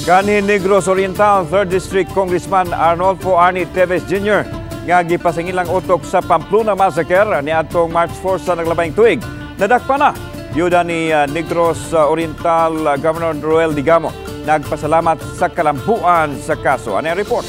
Ganhin Negros Oriental 3rd District Congressman Arnolfo Arnie Teves Jr. nga gipasingilang utok sa Pamplona Massacre ni atong March 4 sa naglabayng tuig. Nadakpa na byuda ni Negros Oriental Governor Roel Digamo. Nagpasalamat sa kalambuan sa kaso. Ano ang report?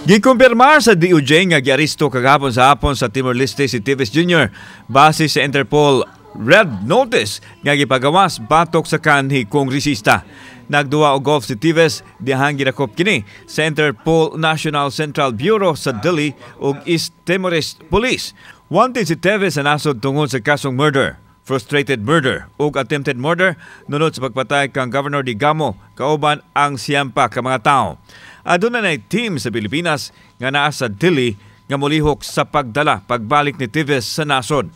Gikumpirmar sa DOJ nga giaresto kagahapon sa hapon sa Timor-Leste si Teves Jr. base sa Interpol Red Notice nga gipagawas batok sa kanhi kongresista. Nagduwa og golf si Teves dihang gidakop kini sa Interpol National Central Bureau sa Dili ug East Timorese Police. Wanted si Teves sa nasod tungod sa kasong murder, frustrated murder ug attempted murder nunod sa pagpatay kang Governor Digamo kauban ang siyampa ka mga tao. Aduna na team sa Pilipinas nga naa sa Dili nga molihok sa pagbalik ni Teves sa nasod.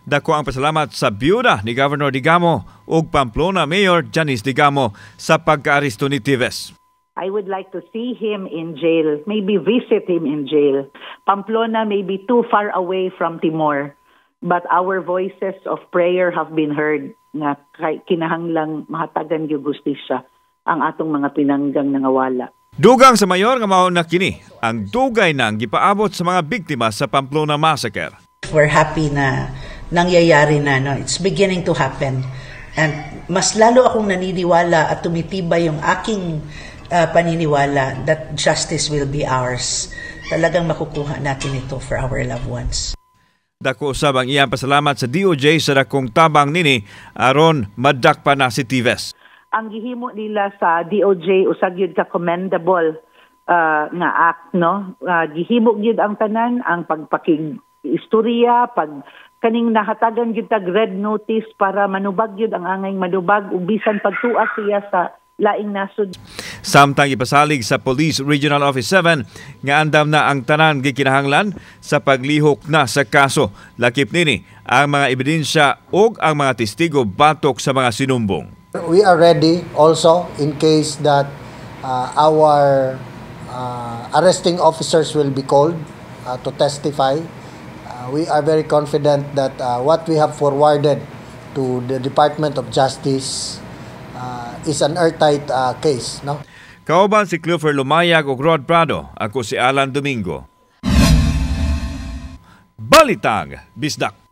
Dako ang pasalamat sa byuda ni Governor Digamo ug Pamplona Mayor Janice Digamo sa pagkaaresto ni Teves. I would like to see him in jail, maybe visit him in jail. Pamplona may be too far away from Timor, but our voices of prayer have been heard nga kinahanglang mahatagan gyud gustisya ang atong mga pinanggang nangawala. Dugang sa mayor nga mao na kini ang dugay nang gipaabot sa mga biktima sa Pamplona Massacre. We're happy na nangyayari na, no? It's beginning to happen. And mas lalo akong naniniwala at tumitibay yung aking paniniwala that justice will be ours. Talagang makukuha natin ito for our loved ones. Dako usab ang iyang pasalamat sa DOJ sa dakong tabang nini aron madakpa na si Teves. Ang gihimo nila sa DOJ usag yun ka commendable nga act, no? Gihimo gyud ang tanan, ang pagpakig istorya, pag kaning nahatagan gyud tag red notice para manubag gyud ang angay manubag ug bisan pagtuas siya sa laing nasod. Samtang ipasalig sa Police Regional Office 7 nga andam na ang tanan gikinahanglan sa paglihok na sa kaso. Lakip nini ang mga ebidensya ug ang mga testigo batok sa mga sinumbong. We are ready also in case that our arresting officers will be called to testify. We are very confident that what we have forwarded to the Department of Justice is an airtight case. No? Kauban si Clifford Lumayag ug Rod Prado, ako si Alan Domingo. Balitang Bisdak.